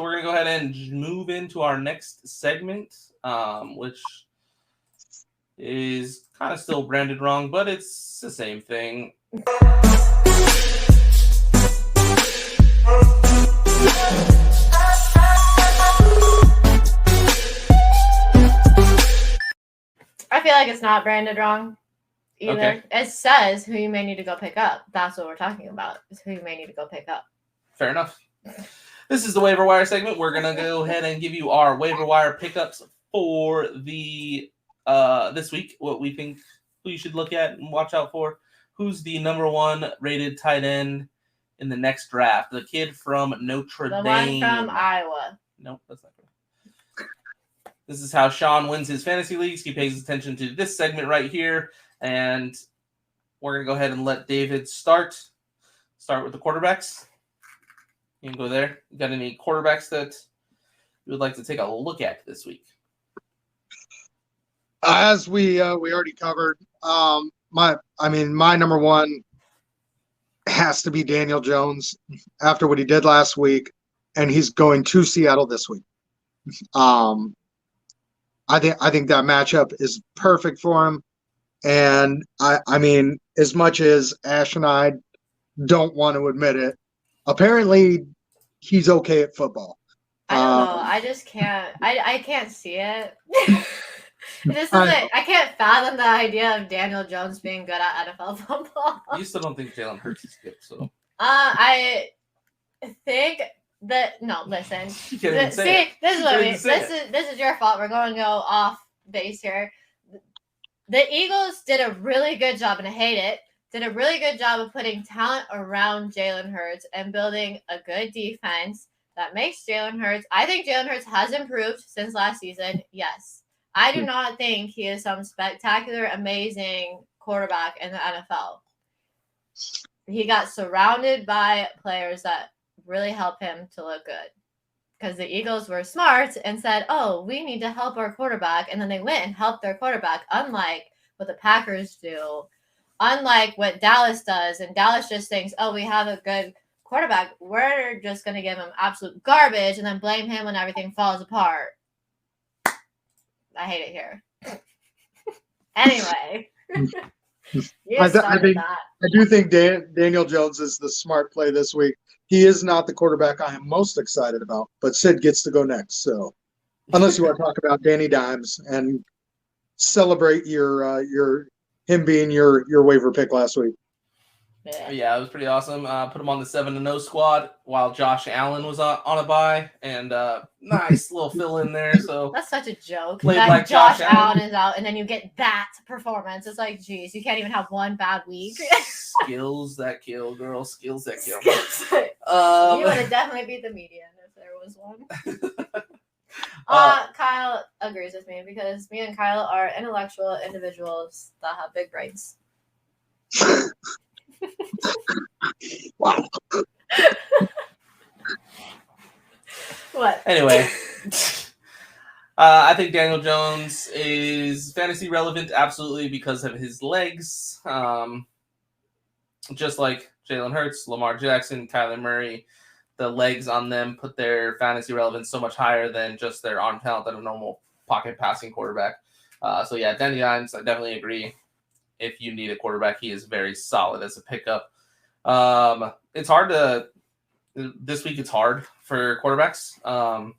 So we're going to go ahead and move into our next segment, which is kind of still branded wrong, but it's the same thing. I feel like it's not branded wrong either. Okay. It says who you may need to go pick up. That's what we're talking about, is who you may need to go pick up. Fair enough. This is the waiver wire segment. We're going to go ahead and give you our waiver wire pickups for the this week, what we think who you should look at and watch out for. Who's the number 1 rated tight end in the next draft? The kid from Notre Dame. The one from Iowa. Nope, that's not correct. This is how Sean wins his fantasy leagues. He pays attention to this segment right here. And we're going to go ahead and let David start with the quarterbacks. You can go there. You got any quarterbacks that you would like to take a look at this week? As we already covered, my number 1 has to be Daniel Jones after what he did last week, and he's going to Seattle this week. I think that matchup is perfect for him. And I mean, as much as Ash and I don't want to admit it, apparently he's okay at football. I don't know. I just can't. I can't see it. I can't fathom the idea of Daniel Jones being good at NFL football. You still don't think Jalen Hurts is good, so. I think that listen. This is what this is your fault. We're going to go off base here. The Eagles did a really good job, and I hate it. Did a really good job of putting talent around Jalen Hurts and building a good defense that makes Jalen Hurts. I think Jalen Hurts has improved since last season. Yes. I do not think he is some spectacular, amazing quarterback in the NFL. He got surrounded by players that really help him to look good. Because the Eagles were smart and said, oh, we need to help our quarterback. And then they went and helped their quarterback, unlike what the Packers do, unlike what Dallas does. And Dallas just thinks, oh, we have a good quarterback. We're just going to give him absolute garbage and then blame him when everything falls apart. I hate it here. Anyway. I do think Daniel Jones is the smart play this week. He is not the quarterback I am most excited about, but Sid gets to go next. So, unless you want to talk about Danny Dimes and celebrate him being your waiver pick last week. Yeah, it was pretty awesome. Put him on the 7-0 squad while Josh Allen was on a bye, and nice little fill in there. So that's such a joke. Played that like Josh Allen is out, and then you get that performance. It's like, geez, you can't even have one bad week. Skills that kill, girl. Skills that kill. You would have definitely beat the median if there was one. Kyle agrees with me because me and Kyle are intellectual individuals that have big brains. Wow. What? Anyway, I think Daniel Jones is fantasy relevant absolutely because of his legs. Just like Jalen Hurts, Lamar Jackson, Kyler Murray, the legs on them put their fantasy relevance so much higher than just their arm talent than a normal pocket passing quarterback. So yeah, Danny Dimes, I definitely agree. If you need a quarterback, he is very solid as a pickup. It's hard this week. It's hard for quarterbacks. I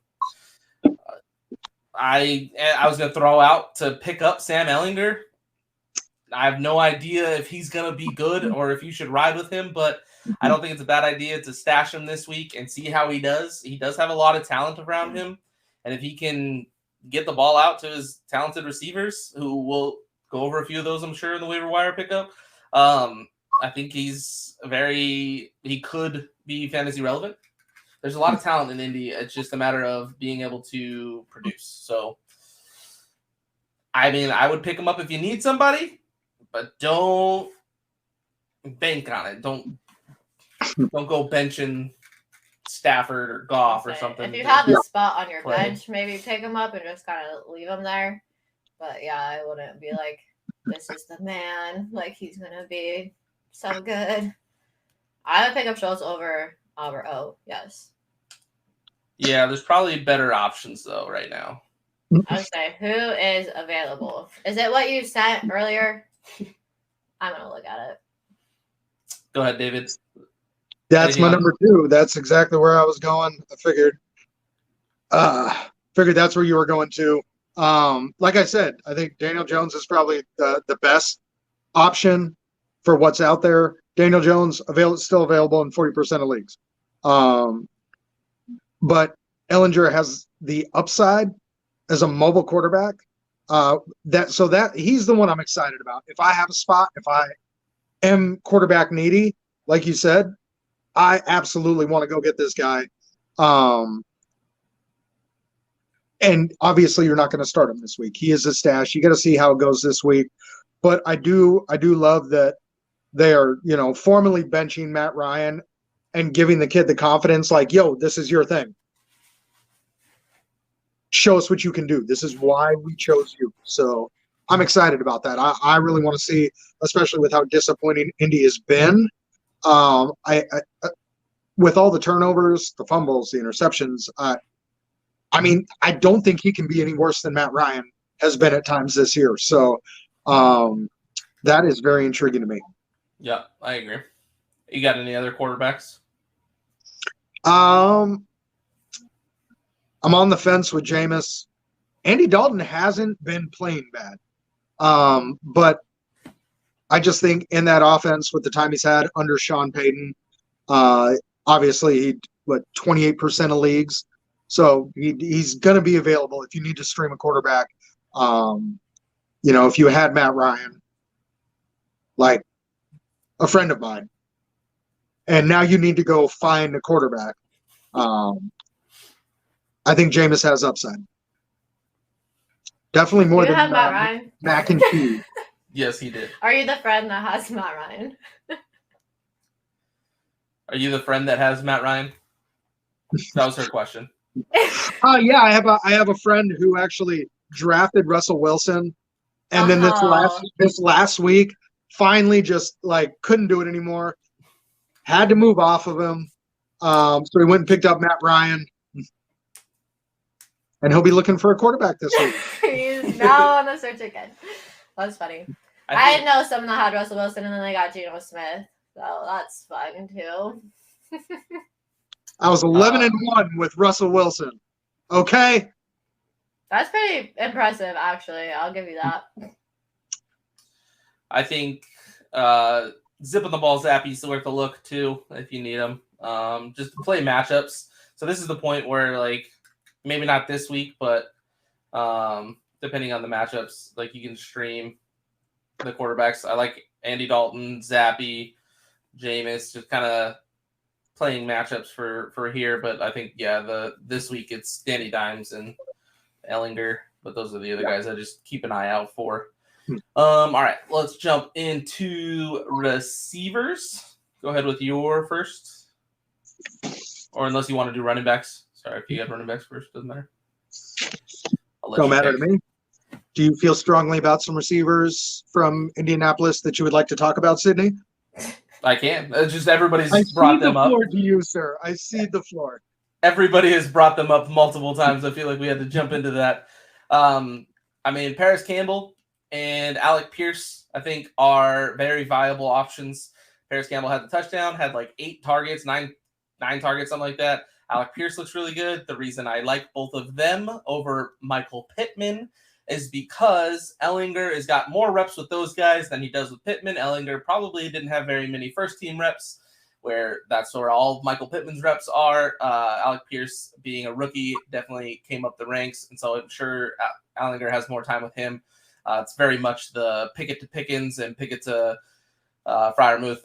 was going to throw out to pick up Sam Ehlinger. I have no idea if he's going to be good or if you should ride with him, but I don't think it's a bad idea to stash him this week and see how he does. He does have a lot of talent around him, and if he can get the ball out to his talented receivers, who will go over a few of those, I'm sure, in the waiver wire pickup, I think he could be fantasy relevant. There's a lot of talent in Indy. It's just a matter of being able to produce. So, I mean, I would pick him up if you need somebody, but don't bank on it. Don't go benching Stafford or Goff or something. If you have a spot on your bench, maybe pick him up and just kind of leave him there. But yeah, I wouldn't be like, this is the man. Like, he's going to be so good. I would pick up Schultz over O, yes. Yeah, there's probably better options though right now. I'll say who is available. Is it what you sent earlier? I'm gonna look at it. Go ahead, David. That's my number 2. That's exactly where I was going. I figured that's where you were going to. Like I said, I think Daniel Jones is probably the best option for what's out there. Daniel Jones still available in 40% of leagues. But Ellinger has the upside as a mobile quarterback. That he's the one I'm excited about. If I have a spot, if I am quarterback needy, like you said, I absolutely want to go get this guy. And obviously you're not going to start him this week. He is a stash. You got to see how it goes this week. But I do love that they are, formally benching Matt Ryan and giving the kid the confidence, like, yo, this is your thing. Show us what you can do. This is why we chose you. So I'm excited about that. I really want to see, especially with how disappointing Indy has been. With all the turnovers, the fumbles, the interceptions, I don't think he can be any worse than Matt Ryan has been at times this year. So that is very intriguing to me. Yeah, I agree. You got any other quarterbacks? I'm on the fence with Jameis. Andy Dalton hasn't been playing bad. But I just think in that offense with the time he's had under Sean Payton, obviously 28% of leagues. So he's going to be available if you need to stream a quarterback. If you had Matt Ryan, like a friend of mine, and now you need to go find a quarterback. I think Jameis has upside. Definitely more than Matt Ryan? Mac and cheese. Yes, he did. Are you the friend that has Matt Ryan? Are you the friend that has Matt Ryan? That was her question. Yeah, I have a friend who actually drafted Russell Wilson, and then this last week finally just couldn't do it anymore. Had to move off of him. So he went and picked up Matt Ryan. And he'll be looking for a quarterback this week. He's now on the search again. That's funny. I know someone that had Russell Wilson and then they got Geno Smith. So that's fun too. I was 11-1 with Russell Wilson. Okay. That's pretty impressive, actually. I'll give you that. I think zipping the ball zappy is worth a look too if you need them. Just to play matchups. So this is the point where maybe not this week, but depending on the matchups, you can stream the quarterbacks. I like Andy Dalton, Zappy, Jameis, just kind of playing matchups for here. But I think this week it's Danny Dimes and Ellinger, but those are the other guys I just keep an eye out for. All right, let's jump into receivers. Go ahead with your first, or unless you want to do running backs. Sorry, if you got running backs first, doesn't matter. Don't matter to me. Do you feel strongly about some receivers from Indianapolis that you would like to talk about, Sydney? I can. Just everybody's brought them up. I see the floor to you, sir. I see the floor. Everybody has brought them up multiple times. I feel like we had to jump into that. Paris Campbell and Alec Pierce, I think, are very viable options. Paris Campbell had the touchdown, had 8 targets, nine targets, something like that. Alec Pierce looks really good. The reason I like both of them over Michael Pittman is because Ellinger has got more reps with those guys than he does with Pittman. Ellinger probably didn't have very many first-team reps, where that's where all of Michael Pittman's reps are. Alec Pierce, being a rookie, definitely came up the ranks, and so I'm sure Ellinger has more time with him. It's very much the Pickett to Pickens and Pickett to Freiermuth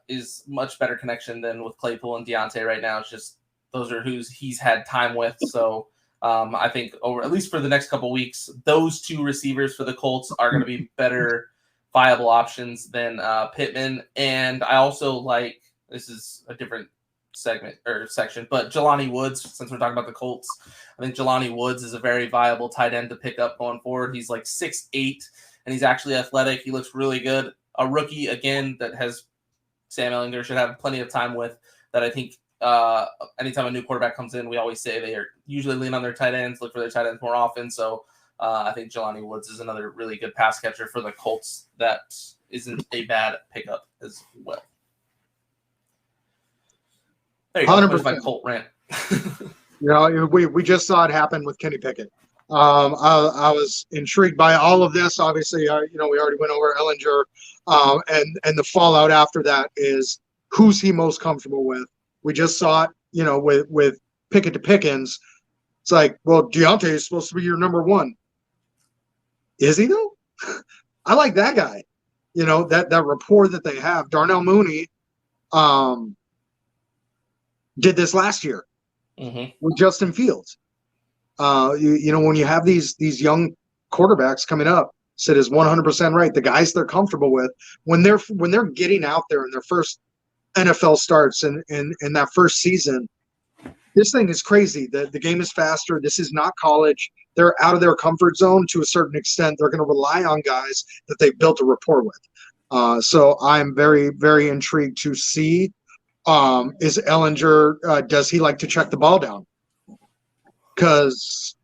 is much better connection than with Claypool and Deontay right now. It's just those are who he's had time with. So I think over at least for the next couple weeks, those 2 receivers for the Colts are going to be better viable options than Pittman. And I also like, this is a different segment or section, but Jelani Woods, since we're talking about the Colts, I think Jelani Woods is a very viable tight end to pick up going forward. He's 6'8", and he's actually athletic. He looks really good. A rookie, again, that has Sam Ellinger should have plenty of time with, that I think anytime a new quarterback comes in, we always say they are usually lean on their tight ends, look for their tight ends more often. So I think Jelani Woods is another really good pass catcher for the Colts. That isn't a bad pickup as well. There you go. 100%. There's my Colt rant. We just saw it happen with Kenny Pickett. I was intrigued by all of this. Obviously, we already went over Ellinger, and the fallout after that is who's he most comfortable with. We just saw it, with Pickett to Pickens. It's like, well, Deontay is supposed to be your number one. Is he though? I like that guy. That rapport that they have. Darnell Mooney did this last year with Justin Fields. When you have these young quarterbacks coming up, Sid is 100% right. The guys they're comfortable with, when they're getting out there in their first NFL starts and in that first season, this thing is crazy. The game is faster. This is not college. They're out of their comfort zone to a certain extent. They're going to rely on guys that they've built a rapport with. So I'm very, very intrigued to see, is Ellinger, does he like to check the ball down? Because,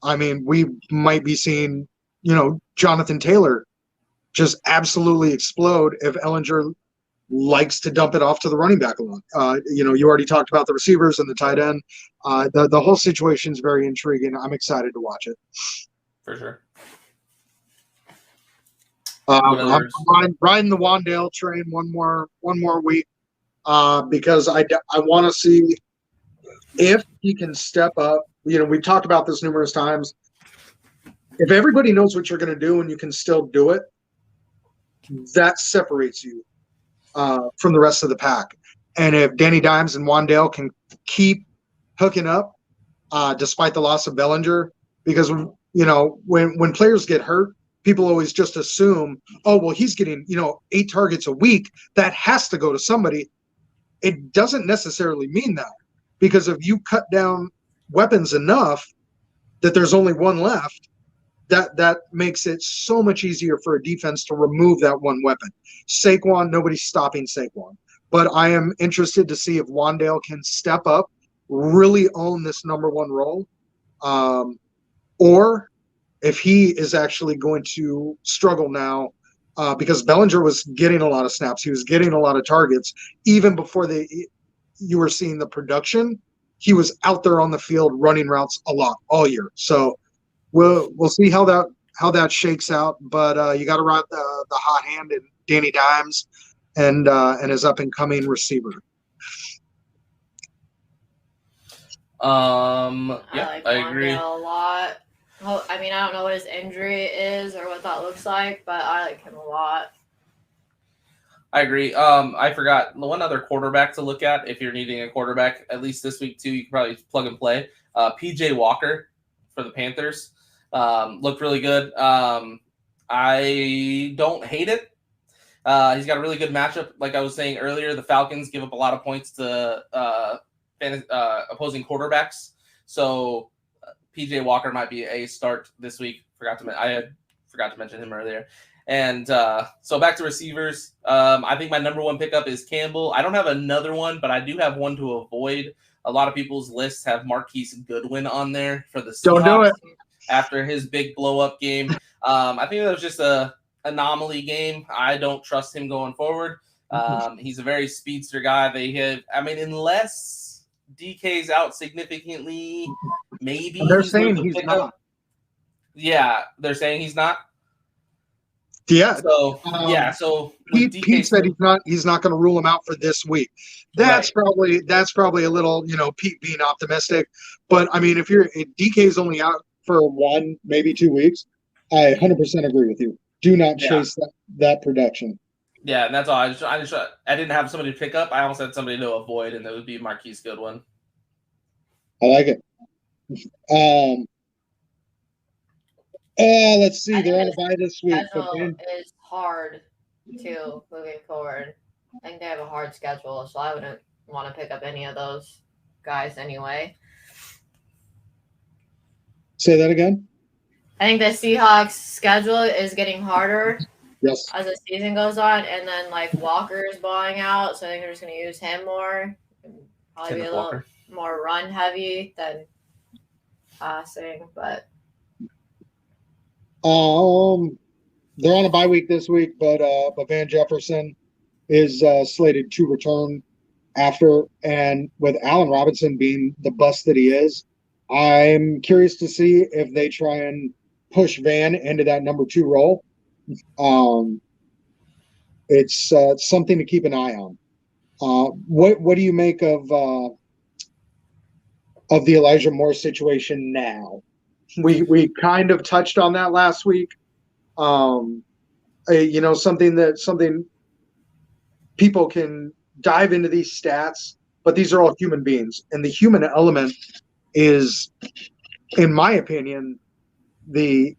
we might be seeing, Jonathan Taylor just absolutely explode if Ellinger likes to dump it off to the running back a lot. You already talked about the receivers and the tight end. The whole situation is very intriguing. I'm excited to watch it. For sure. I'm riding the Wan'Dale train one more week because I want to see if he can step up. We've talked about this numerous times. If everybody knows what you're going to do and you can still do it, that separates you from the rest of the pack. And if Danny Dimes and Wan'Dale can keep hooking up despite the loss of Bellinger, because when players get hurt, people always just assume, oh, well, he's getting 8 targets a week. That has to go to somebody. It doesn't necessarily mean that, because if you cut down weapons enough that there's only one left, that makes it so much easier for a defense to remove that one weapon. Saquon, nobody's stopping Saquon. But I am interested to see if Wan'Dale can step up, really own this number one role, or if he is actually going to struggle now, because Bellinger was getting a lot of snaps. He was getting a lot of targets. Even before you were seeing the production, he was out there on the field running routes a lot all year. So we'll see how that shakes out. But you got to ride the hot hand in Danny Dimes and his up and coming receiver. I agree a lot. I don't know what his injury is or what that looks like, but I like him a lot. I agree. I forgot one other quarterback to look at if you're needing a quarterback, at least this week too. You can probably plug and play. PJ Walker for the Panthers looked really good. I don't hate it. He's got a really good matchup. Like I was saying earlier, the Falcons give up a lot of points to opposing quarterbacks. So PJ Walker might be a start this week. I forgot to mention him earlier. And so back to receivers. I think my number one pickup is Campbell. I don't have another one, but I do have one to avoid. A lot of people's lists have Marquise Goodwin on there for the Seahawks. Don't do it. After his big blow-up game. I think that was just a anomaly game. I don't trust him going forward. He's a very speedster guy. Unless DK's out significantly, maybe they're saying he's not. Yeah, they're saying he's not. Yeah. So So Pete said he's not going to rule him out for this week. That's probably a little Pete being optimistic. But if DK's only out for 1, maybe 2 weeks, I 100% agree with you. Do not chase that production. Yeah, and that's all. I didn't have somebody to pick up. I almost had somebody to avoid, and that would be Marquise Goodwin. I like it. Let's see. They're on a bye this week. It's hard too moving forward. I think they have a hard schedule, so I wouldn't want to pick up any of those guys anyway. Say that again. I think the Seahawks schedule is getting harder as the season goes on, and then Walker is blowing out, so I think they're just going to use him more. probably be a little more run heavy than passing, but they're on a bye week this week, but Van Jefferson is slated to return after, and with Allen Robinson being the bust that he is, I'm curious to see if they try and push Van into that number 2 role. It's something to keep an eye on. What do you make of the Elijah Moore situation now? We kind of touched on that last week. Something people can dive into these stats, but these are all human beings, and the human element is, in my opinion, the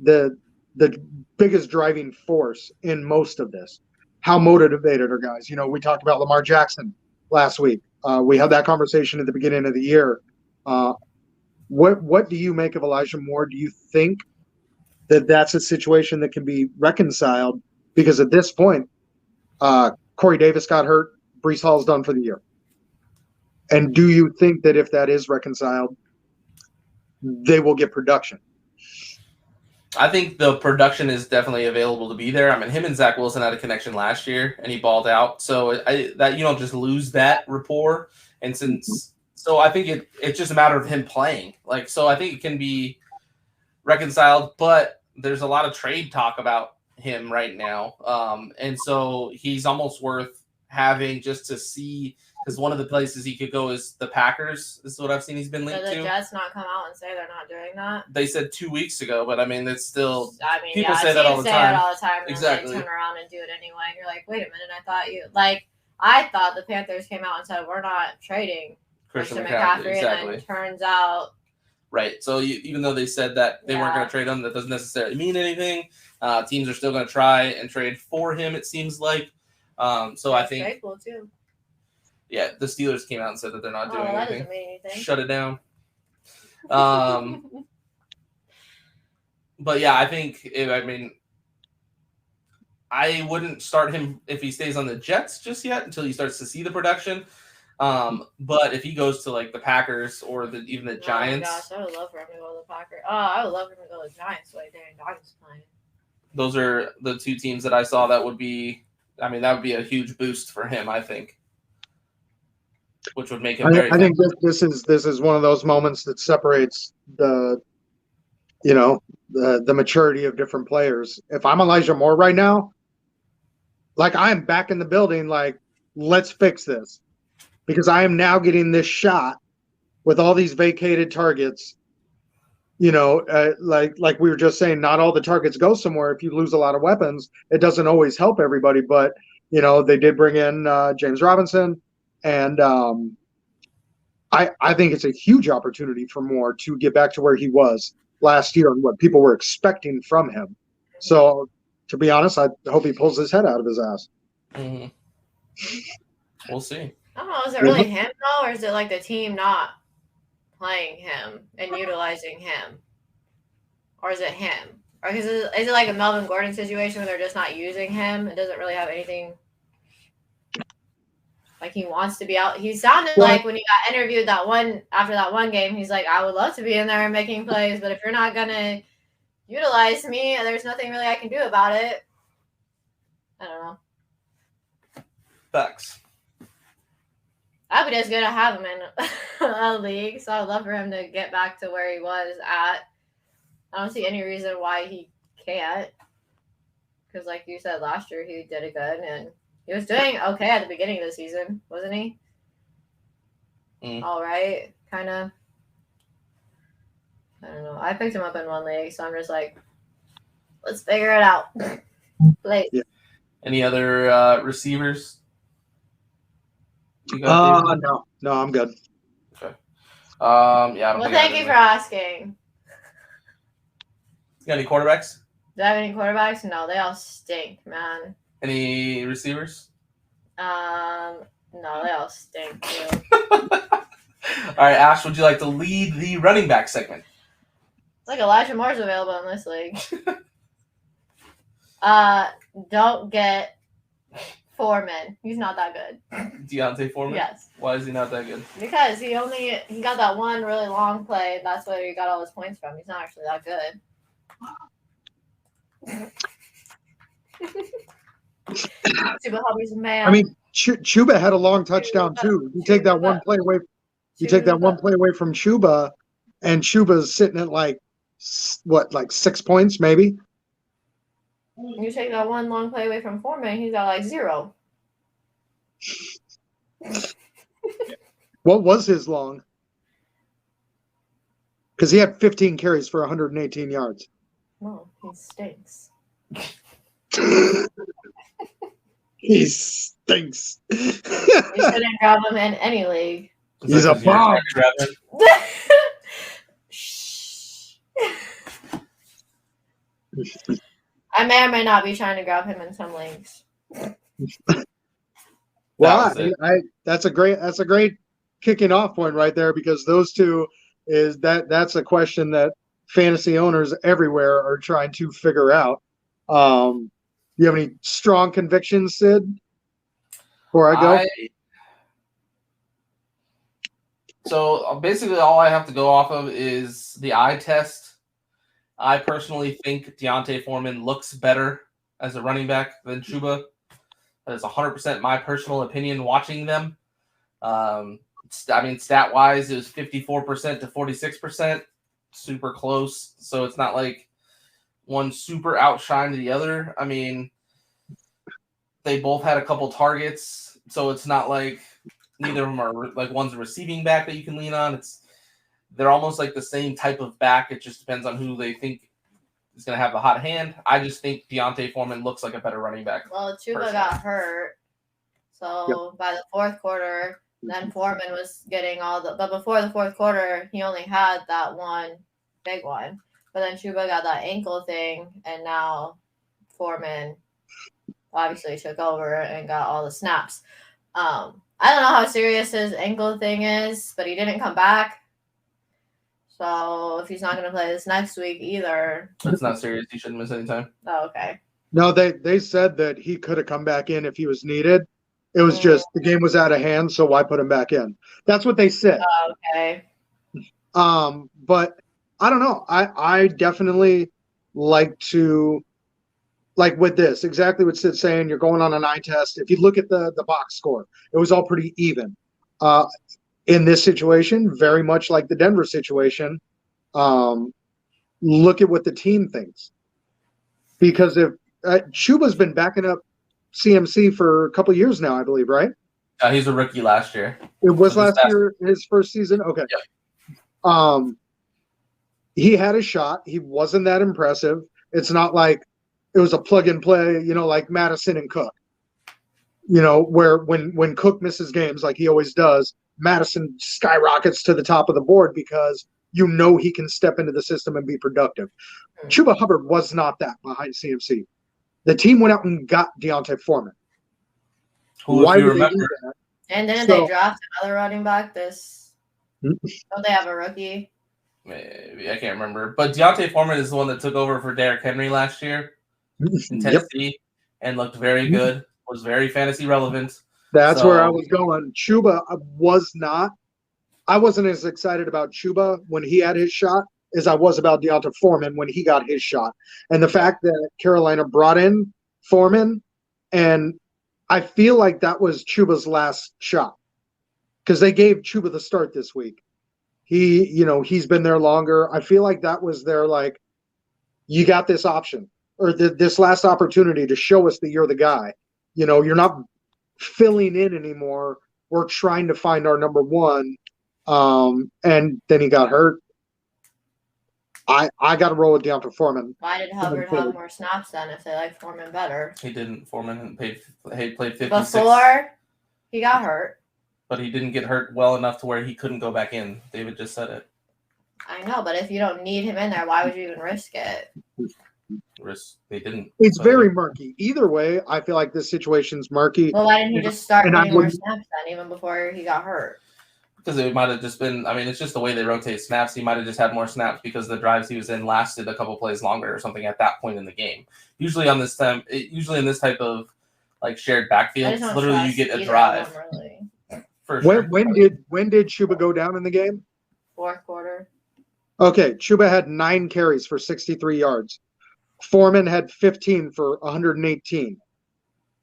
biggest driving force in most of this. How motivated are guys? We talked about Lamar Jackson last week. We had that conversation at the beginning of the year. What do you make of Elijah Moore? Do you think that that's a situation that can be reconciled? Because at this point, Corey Davis got hurt. Breece Hall's done for the year. And do you think that if that is reconciled, they will get production? I think the production is definitely available to be there. I mean, him and Zach Wilson had a connection last year, and he balled out. So that you don't just lose that rapport. And so I think it's just a matter of him playing. So I think it can be reconciled, but there's a lot of trade talk about him right now. And so he's almost worth having just to see, because one of the places he could go is the Packers. This is what I've seen he's been linked to. So the Jets not come out and say they're not doing that? They said 2 weeks ago, but I mean, it's still. People say that all the time. Exactly. They turn around and do it anyway. And you're like, wait a minute, I thought the Panthers came out and said, we're not trading Christian McCaffrey. Exactly. And then it turns out. Right. So even though they said that they weren't going to trade him, that doesn't necessarily mean anything. Teams are still going to try and trade for him, it seems like. So I think. Cool too. Yeah, the Steelers came out and said that they're not doing anything. anything. Doesn't mean anything. Shut it down. But yeah, I think I wouldn't start him if he stays on the Jets just yet until he starts to see the production. But if he goes to the Packers or even the Giants. Oh my gosh, I would love for him to go to the Packers. Oh, I would love for him to go to the Giants the way Darren Dodgers playing. Those are the two teams that I saw that would be. I mean, that would be a huge boost for him, I think. Which would make him very. I think this is one of those moments that separates the maturity of different players. If I'm Elijah Moore right now, I'm back in the building, let's fix this, because I am now getting this shot with all these vacated targets. Like we were just saying, not all the targets go somewhere. If you lose a lot of weapons, it doesn't always help everybody. But they did bring in James Robinson. And I think it's a huge opportunity for Moore to get back to where he was last year and what people were expecting from him. So, to be honest, I hope he pulls his head out of his ass. Mm-hmm. We'll see. I don't know. Is it really him, though, or is it the team not playing him and utilizing him? Or is it him? Or is it like a Melvin Gordon situation where they're just not using him? It doesn't really have anything. He wants to be out. He sounded like when he got interviewed after that one game, he's like, I would love to be in there and making plays, but if you're not going to utilize me, there's nothing really I can do about it. I don't know. Facts. I'd be just good to have him in a league, so I'd love for him to get back to where he was at. I don't see any reason why he can't. Because like you said, last year he did it good, and he was doing okay at the beginning of the season, wasn't he? All right, kind of. I don't know. I picked him up in one league, so I'm just like, let's figure it out. Play. Yeah. Any other receivers? No, I'm good. Okay. Yeah. Well, thank you for asking. You got any quarterbacks? Do I have any quarterbacks? No, they all stink, man. Any receivers? No, they all stink too. All right, Ash, would you like to lead the running back segment? It's like Elijah Moore's available in this league. Don't get Foreman. He's not that good. Deontay Foreman? Yes. Why is he not that good? Because he got that one really long play. That's where he got all his points from. He's not actually that good. Chuba Hubbard's a man. I mean, Chuba had a long touchdown too. You take that one play away. You take that one play away from Chuba, and Chuba's sitting at like 6 points maybe. You take that one long play away from Foreman, he's got like 0. What was his long? Because he had 15 carries for 118 yards. No, he stinks. He stinks. You shouldn't grab him in any league. He's a bomb. I may or may not be trying to grab him in some leagues. Well, that's a great kicking off point right there, because those two that's a question that fantasy owners everywhere are trying to figure out. Do you have any strong convictions, Sid? Before I go? So basically all I have to go off of is the eye test. I personally think Deontay Foreman looks better as a running back than Chuba. That is 100% my personal opinion watching them. Stat-wise, it was 54% to 46%. Super close. So it's not like one super outshined the other. I mean, they both had a couple targets. So it's not like neither of them are like one's a receiving back that you can lean on. They're almost like the same type of back. It just depends on who they think is going to have the hot hand. I just think Deontay Foreman looks like a better running back. Well, Chuba got hurt. So by the fourth quarter, then Foreman was getting but before the fourth quarter, he only had that one big one. But then Chuba got that ankle thing, and now Foreman obviously took over and got all the snaps. I don't know how serious his ankle thing is, but he didn't come back. So if he's not going to play this next week either. It's not serious. He shouldn't miss any time. Oh, okay. No, they said that he could have come back in if he was needed. It was just the game was out of hand, so why put him back in? That's what they said. Oh, okay. But I don't know. I definitely like with this, exactly what Sid's saying. You're going on an eye test. If you look at the box score, it was all pretty even. In this situation, very much like the Denver situation, look at what the team thinks. Because if Chuba's been backing up CMC for a couple years now, I believe, right? He's a rookie last year. It was last year, his first season? Okay. Yeah. He had a shot. He wasn't that impressive. It's not like it was a plug and play, like Madison and Cook. Where when Cook misses games like he always does, Madison skyrockets to the top of the board because he can step into the system and be productive. Chuba Hubbard was not that behind CMC. The team went out and got Deontay Foreman. Why would they do that? And didn't they draft another running back? Don't they have a rookie? Maybe, I can't remember. But Deontay Foreman is the one that took over for Derrick Henry last year in Tennessee and looked very good. Was very fantasy relevant. That's where I was going. Chuba I wasn't as excited about Chuba when he had his shot as I was about Deontay Foreman when he got his shot. And the fact that Carolina brought in Foreman, and I feel like that was Chuba's last shot because they gave Chuba the start this week. He's been there longer. I feel like that was their you got this option or this last opportunity to show us that you're the guy. You're not filling in anymore. We're trying to find our number one. And then he got hurt. I got to roll with Deontay Foreman. Why did Hubbard have more snaps then if they like Foreman better? He didn't. Foreman played 56. Before he got hurt. But he didn't get hurt well enough to where he couldn't go back in. David just said it. I know, but if you don't need him in there, why would you even risk it? They didn't. It's very murky. Either way, I feel like this situation's murky. Well, why didn't he just start getting more snaps then, even before he got hurt? Because it might have just been, it's just the way they rotate snaps. He might have just had more snaps because the drives he was in lasted a couple plays longer or something at that point in the game. Usually in this type of like shared backfields. Literally, you get a drive. Really. For sure. When did Chuba go down in the game? Fourth quarter. Okay, Chuba had 9 carries for 63 yards. Foreman had 15 for 118.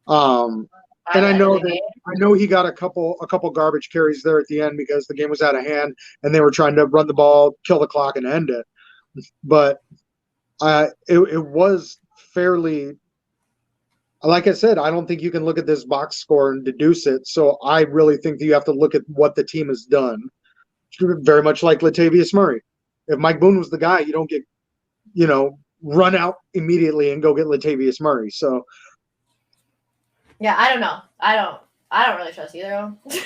And I know he got a couple garbage carries there at the end because the game was out of hand and they were trying to run the ball, kill the clock, and end it. But it was fairly, like I said, I don't think you can look at this box score and deduce it. So I really think that you have to look at what the team has done. Very much like Latavius Murray. If Mike Boone was the guy, you don't get, run out immediately and go get Latavius Murray. So. Yeah, I don't know. I don't really trust either of them.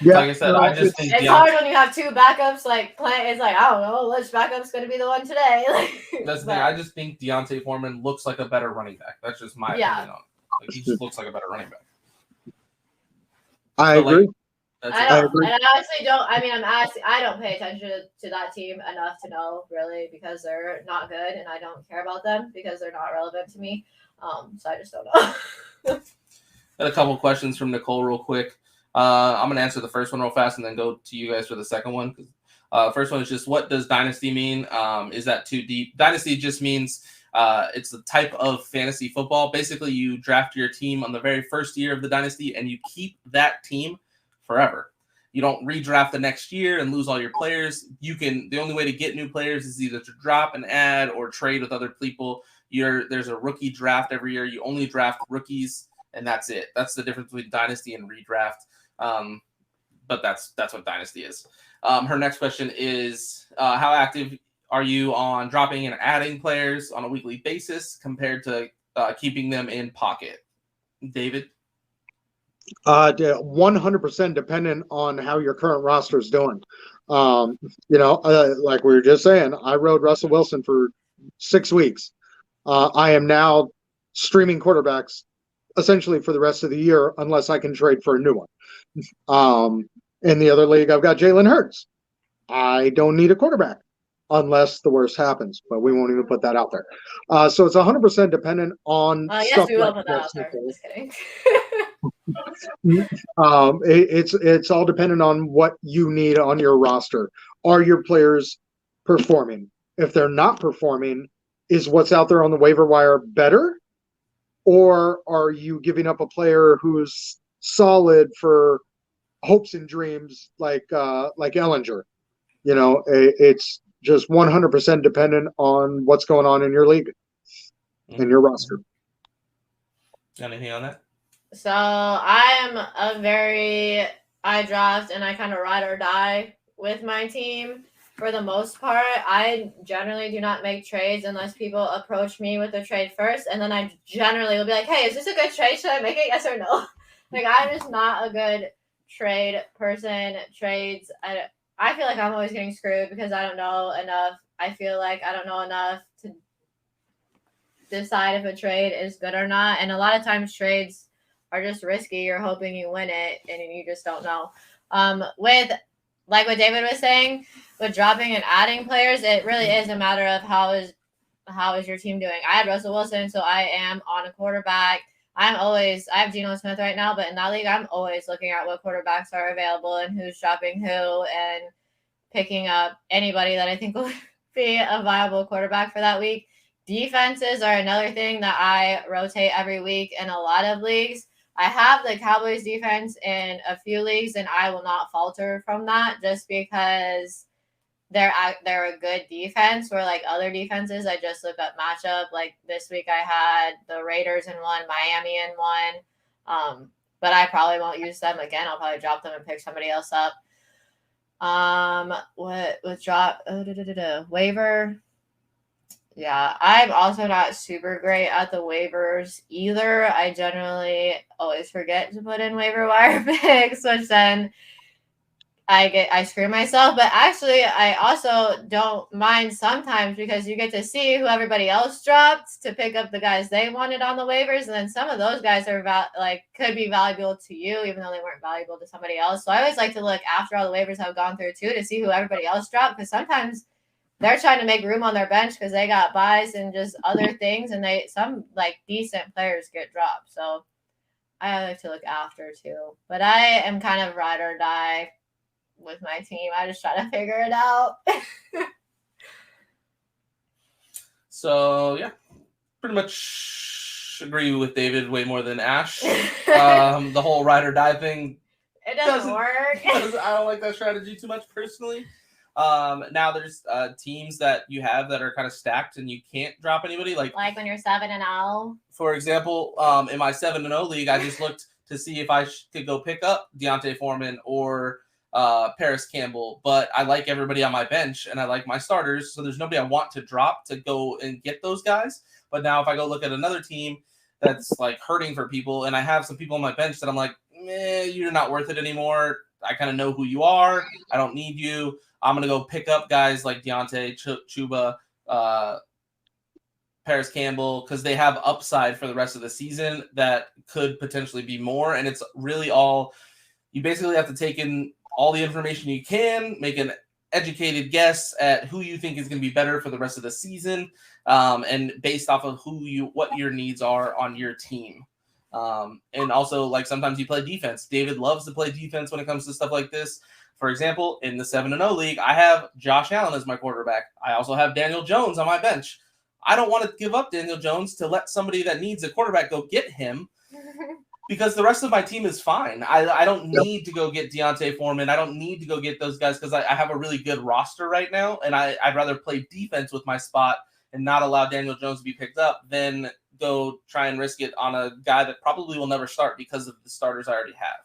Yeah, like I said, I just think it's hard when you have 2 backups. Like playing, it's like I don't know which backup's going to be the one today. That's the thing. I just think Deontay Foreman looks like a better running back. That's just my opinion on it. Like, he just looks like a better running back. I agree. I agree. And I honestly don't. I mean, I don't pay attention to that team enough to know really because they're not good, and I don't care about them because they're not relevant to me. So I just don't know. Got a couple questions from Nicole real quick. I'm going to answer the first one real fast and then go to you guys for the second one. First one is just, what does dynasty mean? Is that too deep? Dynasty just means it's the type of fantasy football. Basically, you draft your team on the very first year of the dynasty and you keep that team forever. You don't redraft the next year and lose all your players. The only way to get new players is either to drop and add or trade with other people. There's a rookie draft every year. You only draft rookies. And that's it. That's the difference between dynasty and redraft. But that's what dynasty is. Her next question is, how active are you on dropping and adding players on a weekly basis compared to keeping them in pocket? David? 100% dependent on how your current roster is doing. Like we were just saying, I rode Russell Wilson for 6 weeks. I am now streaming quarterbacks essentially for the rest of the year, unless I can trade for a new one. In the other league, I've got Jalen Hurts. I don't need a quarterback unless the worst happens, but we won't even put that out there. So it's 100% dependent on yes, we will put that out there. Just kidding. It's all dependent on what you need on your roster. Are your players performing? If they're not performing, is what's out there on the waiver wire better? Or are you giving up a player who's solid for hopes and dreams like Ellinger? It's just 100% dependent on what's going on in your league, in your roster. Anything on that? So I draft and I kind of ride or die with my team. For the most part, I generally do not make trades unless people approach me with a trade first. And then I generally will be like, hey, is this a good trade? Should I make it? Yes or no? Like, I'm just not a good trade person. Trades, I feel like I'm always getting screwed because I don't know enough. I feel like I don't know enough to decide if a trade is good or not. And a lot of times trades are just risky. You're hoping you win it and you just don't know. With like what David was saying, with dropping and adding players, it really is a matter of how is your team doing. I had Russell Wilson, so I am on a quarterback. I have Geno Smith right now, but in that league, I'm always looking at what quarterbacks are available and who's dropping who and picking up anybody that I think will be a viable quarterback for that week. Defenses are another thing that I rotate every week in a lot of leagues. I have the Cowboys defense in a few leagues, and I will not falter from that just because they're a good defense. Where like other defenses, I just look up matchup. Like this week, I had the Raiders in one, Miami in one, but I probably won't use them again. I'll probably drop them and pick somebody else up. Waiver. Yeah, I'm also not super great at the waivers either. I generally always forget to put in waiver wire picks, which then I screw myself. But actually, I also don't mind sometimes because you get to see who everybody else dropped to pick up the guys they wanted on the waivers, and then some of those guys are could be valuable to you, even though they weren't valuable to somebody else. So I always like to look after all the waivers have gone through too to see who everybody else dropped, because sometimes they're trying to make room on their bench because they got buys and just other things, and some decent players get dropped. So I like to look after too. But I am kind of ride or die with my team. I just try to figure it out. So yeah, pretty much agree with David way more than Ash. The whole ride or die thing. It doesn't work. I don't like that strategy too much personally. Now there's teams that you have that are kind of stacked and you can't drop anybody. Like when you're 7-0. For example, in my 7-0 league, I just looked to see if I could go pick up Deontay Foreman or Paris Campbell, but I like everybody on my bench and I like my starters, so there's nobody I want to drop to go and get those guys. But now if I go look at another team that's like hurting for people and I have some people on my bench that I'm like, you're not worth it anymore. I kind of know who you are. I don't need you. I'm going to go pick up guys like Deontay, Chuba, Paris Campbell, because they have upside for the rest of the season that could potentially be more. And it's really all, you basically have to take in all the information you can, make an educated guess at who you think is going to be better for the rest of the season, and based off of what your needs are on your team. And also, like, sometimes you play defense. David loves to play defense when it comes to stuff like this. For example, in the 7-0 league, I have Josh Allen as my quarterback. I also have Daniel Jones on my bench. I don't want to give up Daniel Jones to let somebody that needs a quarterback go get him because the rest of my team is fine. I don't need to go get Deontay Foreman. I don't need to go get those guys because I have a really good roster right now, and I'd rather play defense with my spot and not allow Daniel Jones to be picked up than go try and risk it on a guy that probably will never start because of the starters I already have.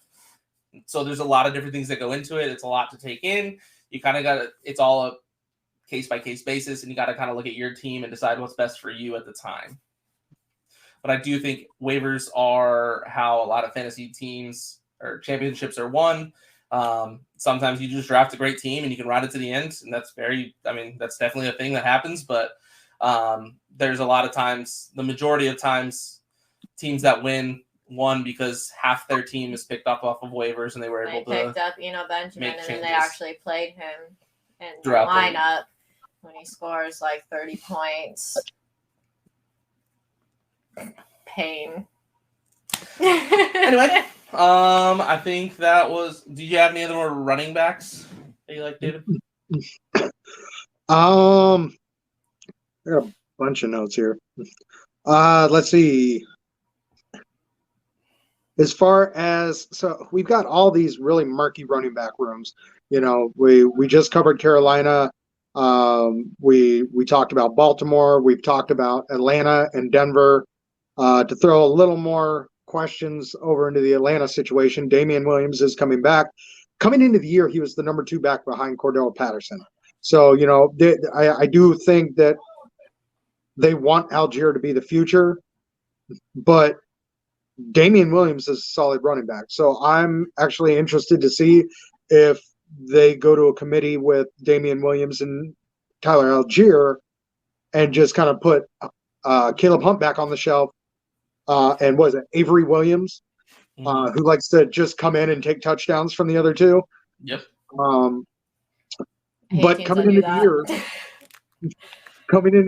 So there's a lot of different things that go into it. It's a lot to take in. You kind of got to – it's all a case-by-case basis, and you got to kind of look at your team and decide what's best for you at the time. But I do think waivers are how a lot of fantasy teams or championships are won. Sometimes you just draft a great team and you can ride it to the end, and that's that's definitely a thing that happens. But there's a lot of times, the majority of times, teams that won because half their team is picked up off of waivers and they were able to picked up, Benjamin, and then they actually played him in the throughout lineup when he scores like 30 points. Pain. Anyway, I think that was. Do you have any other more running backs that you like, David? I got a bunch of notes here. Let's see. As far as we've got all these really murky running back rooms. We just covered Carolina. We talked about Baltimore. We've talked about Atlanta and Denver. To throw a little more questions over into the Atlanta situation, Damian Williams is coming back. Coming into the year, he was the number 2 back behind Cordell Patterson. So, I do think that they want Algier to be the future, but Damian Williams is a solid running back. So I'm actually interested to see if they go to a committee with Damian Williams and Tyler Algier and just kind of put Caleb Hunt back on the shelf. And was it Avery Williams, who likes to just come in and take touchdowns from the other two? Yep. But coming into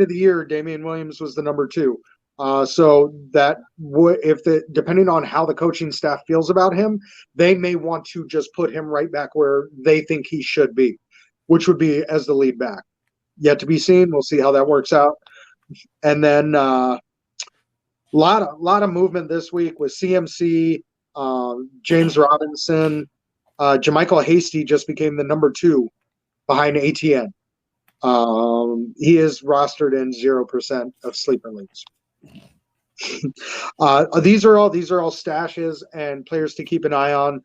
the year, Damian Williams was the number 2. So that depending on how the coaching staff feels about him, they may want to just put him right back where they think he should be, which would be as the lead back. Yet to be seen. We'll see how that works out. And then lot of movement this week with CMC, James Robinson, Jermichael Hasty just became the number 2 behind ATN. He is rostered in 0% of sleeper leagues. These are all stashes and players to keep an eye on.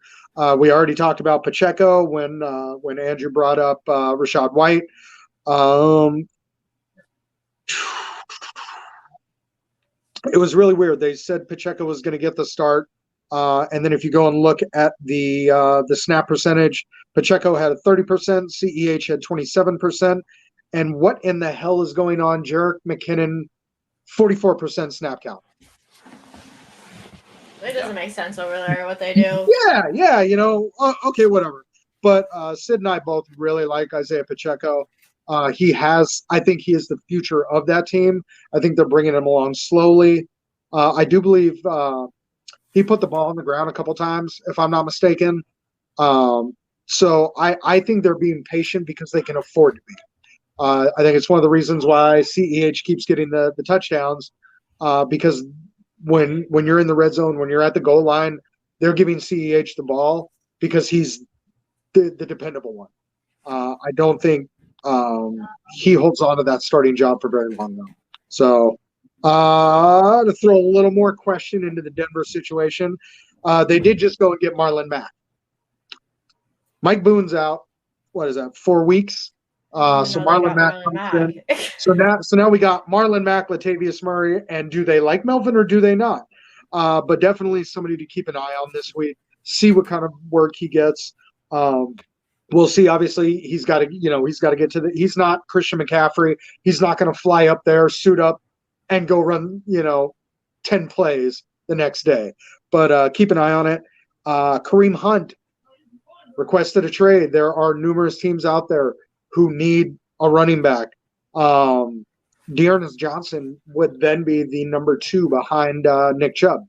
We already talked about Pacheco when Andrew brought up Rachaad White. It was really weird. They said Pacheco was going to get the start, and then if you go and look at the snap percentage, Pacheco had a 30%, CEH had 27%, and what in the hell is going on? Jerick McKinnon, 44% snap count. It doesn't make sense over there what they do. Yeah, okay, whatever. But Sid and I both really like Isaiah Pacheco. I think he is the future of that team. I think they're bringing him along slowly. I do believe He put the ball on the ground a couple times, if I'm not mistaken. So I think they're being patient because they can afford to be. I think it's one of the reasons why CEH keeps getting the touchdowns, because when you're in the red zone, when you're at the goal line, they're giving CEH the ball because he's the dependable one. I don't think he holds on to that starting job for very long though. So to throw a little more question into the Denver situation, they did just go and get Marlon Mack. Mike Boone's out. What is that? 4 weeks. So Marlon Mack comes in. So now we got Marlon Mack, Latavius Murray, and do they like Melvin or do they not? But definitely somebody to keep an eye on this week. See what kind of work he gets. We'll see. Obviously, he's got to get to the. He's not Christian McCaffrey. He's not going to fly up there, suit up, and go run 10 plays the next day. But keep an eye on it. Kareem Hunt requested a trade. There are numerous teams out there who need a running back. Dearness Johnson would then be the number 2 behind Nick Chubb.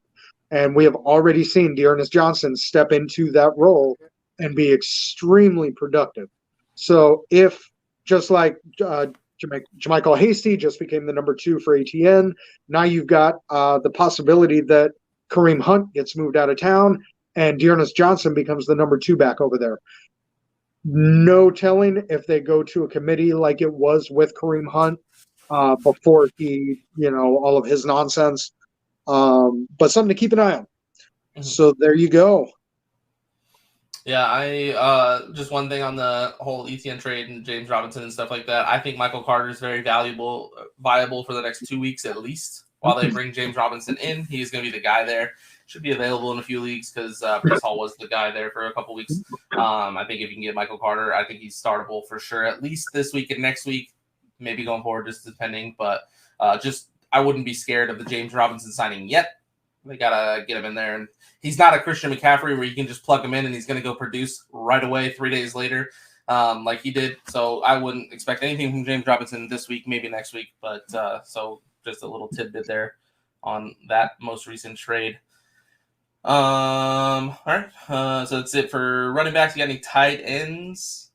And we have already seen Dearness Johnson step into that role and be extremely productive. So if, just like Jermichael Hasty just became the number 2 for ATN, now you've got the possibility that Kareem Hunt gets moved out of town and Dearness Johnson becomes the number 2 back over there. No telling if they go to a committee like it was with Kareem Hunt before he, all of his nonsense. But something to keep an eye on. Mm-hmm. So there you go. Yeah, I just one thing on the whole ETN trade and James Robinson and stuff like that. I think Michael Carter is very viable for the next 2 weeks at least. While they bring James Robinson in, he's going to be the guy there. Should be available in a few leagues because Breece Hall was the guy there for a couple weeks. I think if you can get Michael Carter, I think he's startable for sure, at least this week and next week, maybe going forward, just depending. But I wouldn't be scared of the James Robinson signing yet. They got to get him in there. And he's not a Christian McCaffrey where you can just plug him in and he's going to go produce right away 3 days later like he did. So I wouldn't expect anything from James Robinson this week, maybe next week. But so just a little tidbit there on that most recent trade. All right. So that's it for running backs. You got any tight ends,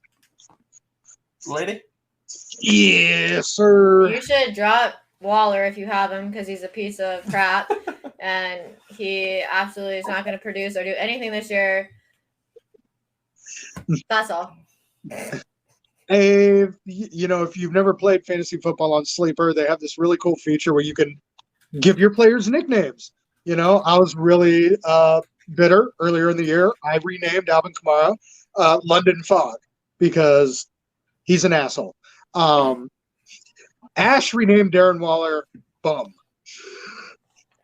lady? Yes, sir. You should drop Waller if you have him because he's a piece of crap and he absolutely is not going to produce or do anything this year. That's all. Hey, if you've never played fantasy football on Sleeper, they have this really cool feature where you can give your players nicknames. I was really bitter earlier in the year. I renamed Alvin Kamara London Fog because he's an asshole. Ash renamed Darren Waller Bum.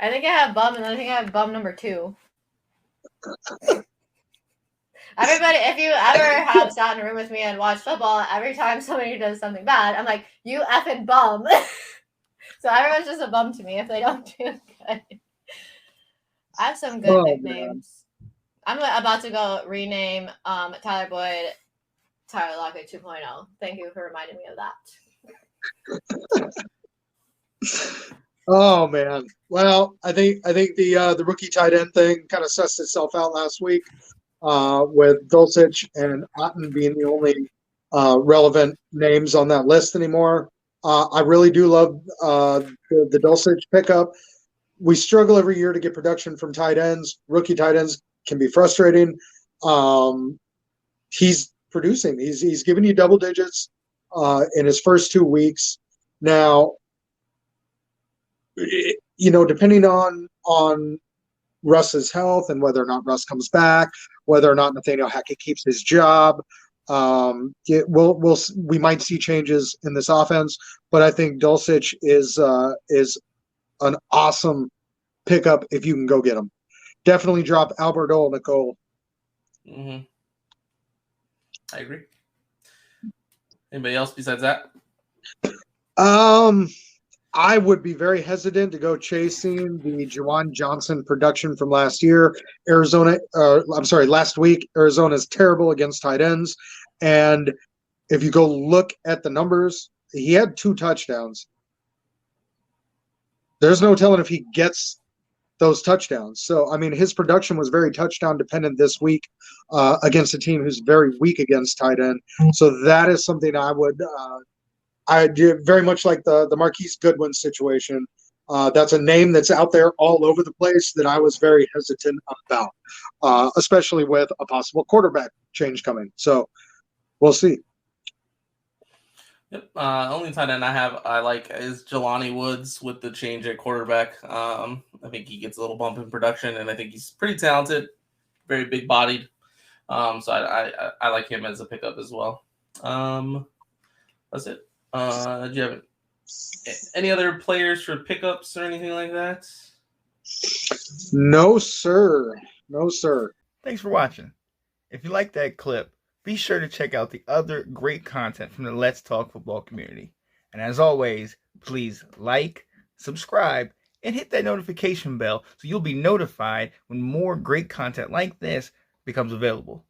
I think I have Bum, and I think I have Bum number 2. Everybody, if you ever have sat in a room with me and watched football, every time somebody does something bad, I'm like, you effing bum. So everyone's just a bum to me if they don't do good. I have some good nicknames. Man. I'm about to go rename Tyler Boyd Tyler Lockett 2.0. Thank you for reminding me of that. Oh man. Well, I think the rookie tight end thing kind of sussed itself out last week with Dulcich and Otten being the only relevant names on that list anymore. I really do love the Dulcich pickup. We struggle every year to get production from tight ends. Rookie tight ends can be frustrating. He's producing. He's giving you double digits in his first 2 weeks. Now, depending on Russ's health and whether or not Russ comes back, whether or not Nathaniel Hackett keeps his job, we might see changes in this offense. But I think Dulcich is an awesome pickup if you can go get him. Definitely drop Albert O, Nicole. Mm-hmm. I agree. Anybody else besides that? I would be very hesitant to go chasing the Juwan Johnson production from last year. Last week, Arizona's terrible against tight ends. And if you go look at the numbers, he had 2 touchdowns. There's no telling if he gets those touchdowns. So, I mean, his production was very touchdown dependent this week against a team who's very weak against tight end. So that is something I do very much like the Marquise Goodwin situation. That's a name that's out there all over the place that I was very hesitant about, especially with a possible quarterback change coming. So we'll see. Yep. Only tight end I like is Jelani Woods with the change at quarterback. I think he gets a little bump in production, and I think he's pretty talented, very big bodied. So I like him as a pickup as well. That's it. Do you have any other players for pickups or anything like that? No, sir. No, sir. Thanks for watching. If you like that clip, be sure to check out the other great content from the Let's Talk Football community. And as always, please like, subscribe, and hit that notification bell so you'll be notified when more great content like this becomes available.